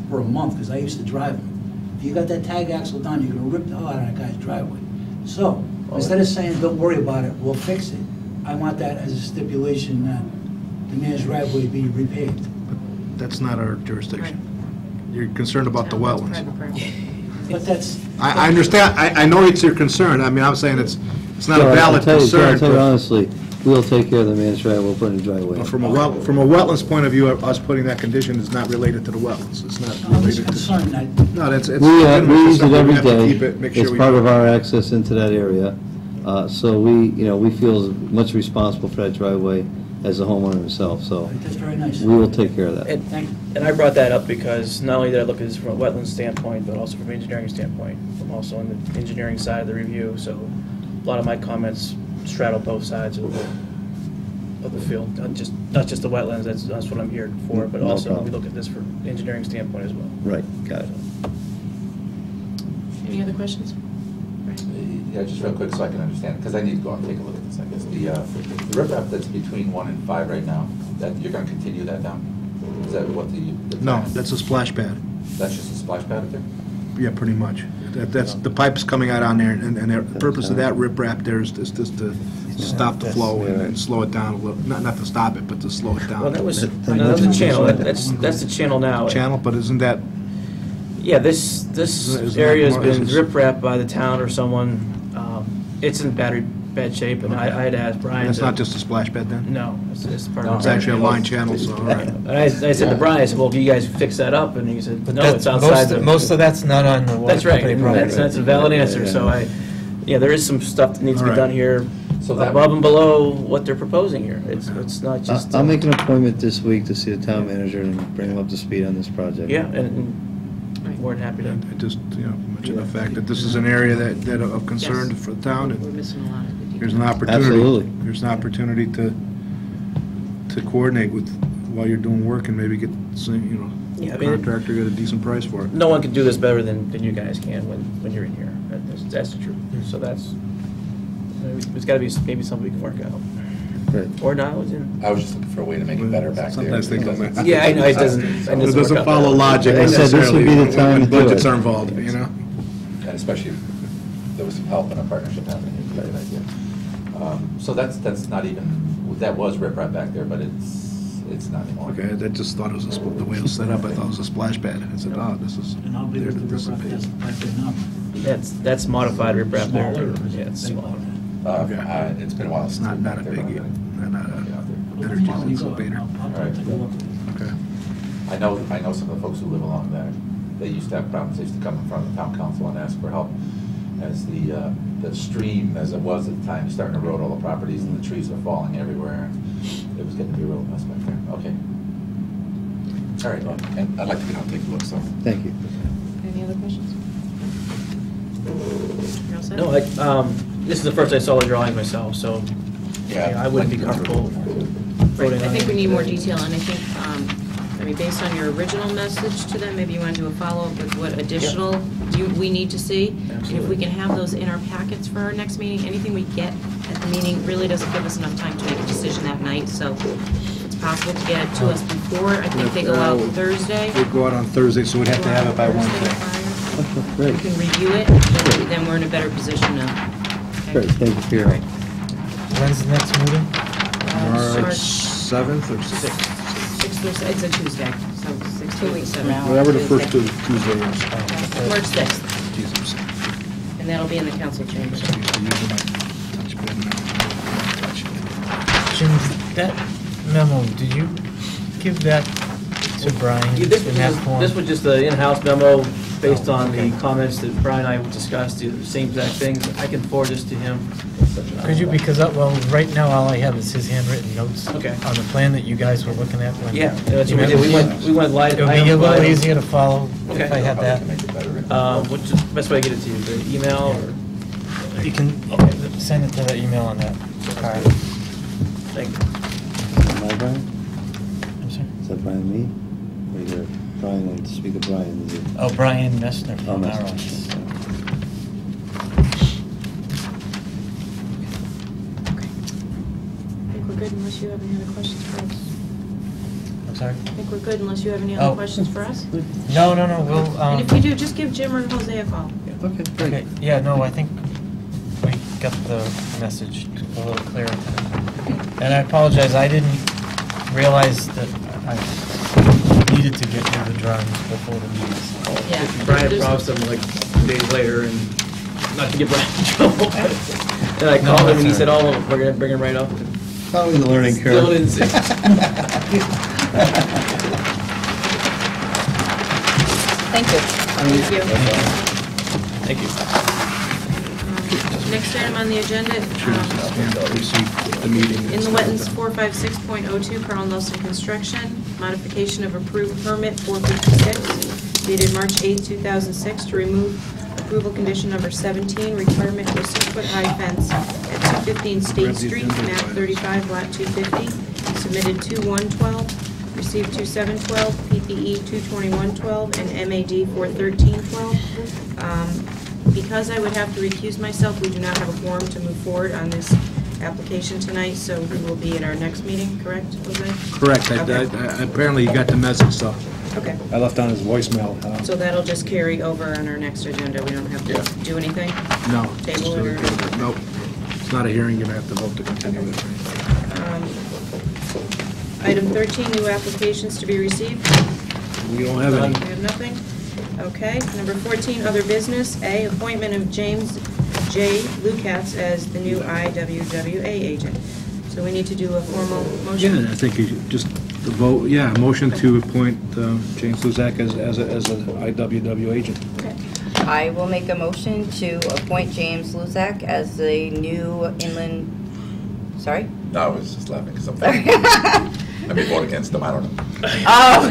for a month, because I used to drive them, if you got that tag axle down, you're gonna rip the hell out of that guy's driveway. So, instead of saying, don't worry about it, we'll fix it, I want that as a stipulation that the man's driveway be repaved. That's not our jurisdiction. You're concerned about the Town, wetlands. that's private property. But that's, I understand, I know it's your concern. I mean, I'm saying it's not Joe, a I'll valid tell you- Joe, I'll concern. tell you but- honestly, we'll take care of the man's driveway, we'll put in the driveway. But from a wetlands point of view, us putting that condition is not related to the wetlands. It's not I'm just related to... concerned that, No, it's... We use it something every we have to keep day. it, make sure It's we part do of it. our access into that area. So we feel as much responsible for that driveway as the homeowner himself, so that's very nice. we will take care of that. And, Thank you. and I brought that up because not only did I look at this from a wetland standpoint, but also from an engineering standpoint. I'm also on the engineering side of the review, so a lot of my comments straddle both sides of the field. Not just the wetlands, that's what I'm here for, but No also we problem. look at this from engineering standpoint as well. Right, got it. Any other questions? Yeah, just real quick so I can understand, because I need to go and take a look at this, I guess. The riprap that's between 1 and 5 right now, that, you're gonna continue that down? Is that what the No, plan is? that's a splash pad. That's just a splash pad up there? Yeah, pretty much. That's, the pipe's coming out on there, and the purpose of that riprap there is just to stop the flow and slow it down a little. Not to stop it, but to slow it down. Well, that was That- the channel. That's the channel now. Channel, but isn't that... Yeah, this Isn't that area's more- been is- rip-wrapped by the town or someone. It's in bad shape, and I had asked Brian. That's to- not just a splash pad then? No, it's part No, of It's it. actually a line channel, so, all right. And I said to Brian, I said, well, can you guys fix that up? And he said, no, it's outside Most, the... most of that's not on the water That's right, company and property. that's a valid answer, so there is some stuff that needs to be All right. done here So that- above and below what they're proposing here. It's not just... I'll make an appointment this week to see the town manager and bring him up to speed on this project. Yeah, and more than happy to... I just, mention the fact that this is an area that of concern Yes. for the town, We're and missing a lot of the details. there's an opportunity. Absolutely. There's an opportunity to coordinate with, while you're doing work, and maybe get, Yeah, I mean, contractor get a decent price for it. no one can do this better than you guys can when you're in here. That's the truth. So it's got to be maybe something we can work out. Right. Or not, it's in... I was just looking for a way to make it better back there. Sometimes things don't make- Yeah, I know, it doesn't... It doesn't follow logic I said this would be the necessarily time when to do budgets it. are involved, And especially if there was some help and a partnership happening, it'd be a good idea. So that's not even, that was riprap back there, but it's not anymore. Okay, I just thought it was, the way it was set up, I thought it was a splash pad. I said, oh, this is and I'll be there with to the riprap dissipate. that's like there now. That's modified riprap there. Smaller, or is Yeah, it it's bigger? smaller. It's been a while It's since. not a we've been biggie, back not a Well, energy come on, you go. dissipator. I'll take a look. Okay. I know some of the folks who live along there, they used to have problems, they used to come in front of the town council and ask for help, as the stream, as it was at the time, starting to erode all the properties, and the trees were falling everywhere, and it was getting to be a real mess back there. Okay. All right, well, and I'd like to get out and take a look, so. Thank you. Any other questions? You're all set? No, this is the first I saw the drawings myself, so I wouldn't be comfortable Right, voting I on think we it. need more detail, and I think, based on your original message to them, maybe you want to do a follow-up with what additional we need to see. And if we Absolutely. can have those in our packets for our next meeting, anything we get at the meeting really doesn't give us enough time to make a decision that night, so if it's possible to get it to us before, I think they go out Thursday. We'd go out on Thursday, so we'd have to have it by Thursday Wednesday. prior. Great, We can review it, then we're in a better position to. okay? great, thank you for your help. When's the next meeting? March 7th or 6th? It's a Tuesday, so 6th 2 weeks from now. Whatever the Tuesday. first Tuesday is. March 6th, Jeez, I'm sorry. and that'll be in the council chambers. I'm used to using my touch pad now. Touch it. Jim, that memo, did you give that to Brian Yeah, in that form? This was just the in-house memo based on the comments that Brian and I discussed, the same exact things. I can forward this to him. Could you, because, well, right now, all I have is his handwritten notes. Okay. On the plan that you guys were looking at when. Yeah, that's what we did. We went live. It would be a little easier to follow Okay. if I had that. Make it better. What's the best way to get it to you? The email or? You can send it to the email on that card. Thank you. Am I Brian? I'm sorry? Is that Brian me? Or you're Brian, when to speak of Brian, is it? Oh, Brian Messner Oh, from our Messner. office. I think we're good unless you have any other questions for us. I'm sorry? I think we're good unless you have any Oh. other questions for us. No, we'll, And if you do, just give Jim or Jose a call. Okay, okay, yeah, no, I think we got the message a little clearer. And I apologize, I didn't realize that I needed to get you the drawings before the meeting. Yeah. Brian promised them like 2 days later, and not to get Brian in trouble. And I called him and he said, "Oh, we're gonna bring him right up." Following the learning Still curve. didn't say. Thank you. Thank you. Thank you. Next item on the agenda, Receive the meeting. in the wetlands 456.02, Carl Nelson Construction, modification of approved permit 456, dated March 8, 2006, to remove approval condition number 17, requirement for 6-foot-high fence at 215 State Street, map 35, lot 250, submitted 2/1/12, received 2/7/12, PPE 2/21/12, and MAD 4/13/12. Because I would have to recuse myself, we do not have a quorum to move forward on this application tonight, so we will be at our next meeting, correct, Jose? Correct. Okay. Apparently you got the message, so Okay, I left on his voicemail. so that'll just carry over on our next agenda, we don't have to do anything? No. Table it or? Nope. It's not a hearing, you're gonna have to vote to continue it. Item 13, new applications to be received. We don't have any. We have nothing? Okay. Number 14, other business. A, appointment of James J. Lucas as the new IWWA agent. So we need to do a formal motion? Yeah, I think you should just the vote, yeah, motion to appoint James Luzak as an IWW agent. Okay. I will make a motion to appoint James Luzak as the new inland, sorry? No, I was just laughing because I'm, Sorry. I may vote against them, I don't know. Oh.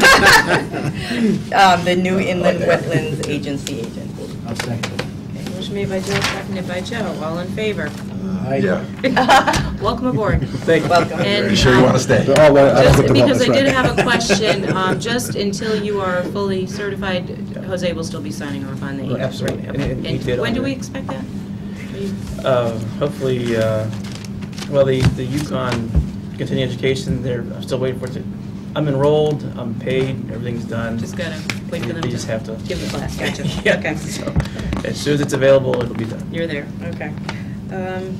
The new inland wetlands agency agent. I'll second it. Okay, motion made by Joe, seconded by Joe. All in favor? Yeah. Welcome aboard. Thank you. Welcome. And, You sure you want to stay? Oh, well, I don't Just put them on, because I that's did right. have a question, just until you are fully certified, Jose will still be signing off on the Oh, agent, absolutely. right? And he did when do we already. expect that? Are you- Hopefully, well, the Yukon continuing education, I'm still waiting for it to, I'm enrolled, I'm paid, everything's done. Just gotta wait for them You just have to. give the class, gotcha. Yeah, Okay. so, as soon as it's available, it'll be done. You're there, okay.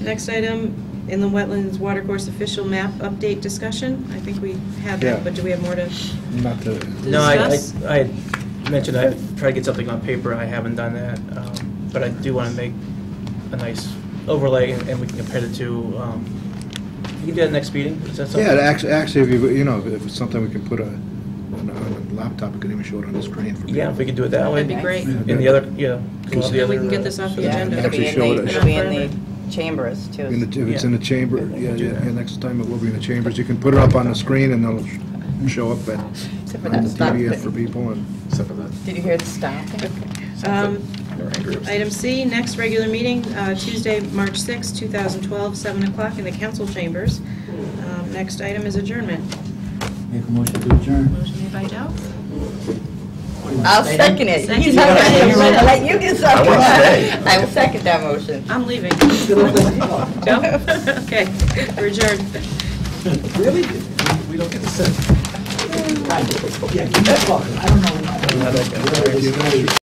Next item, inland wetlands watercourse official map update discussion. I think we had Yeah. that, but do we have more to Not to, No, discuss? I had mentioned I'd try to get something on paper, I haven't done that, but I do want to make a nice overlay, and we can compare the two. You can do that next meeting, is that something? yeah, actually, if if it's something we can put on a laptop, we could even show it on the screen for people. Yeah, if we could do it that way. That'd be great. And the other, yeah. Because- Then we can get this off the Yeah, agenda. it'll be Actually show in it. the, it'll be in the chambers too. If it's in the chamber, yeah, Do that. next time it will be in the chambers. You can put it up on the screen and it'll show up Except for on that the stop TV thing. for people and. Except for that. Did you hear the stop? They're angry. Item C, next regular meeting, Tuesday, March 6, 2012, 7 o'clock in the council chambers. Next item is adjournment. Make a motion to adjourn. Motion made by Joe. I'll second it. Second. He's not gonna, he's gonna let you do something. I wanna stay. I will second that motion. I'm leaving. Joe? Okay, we're adjourned. Really? We don't get to sit. Yeah, give me a call, 'cause I don't know.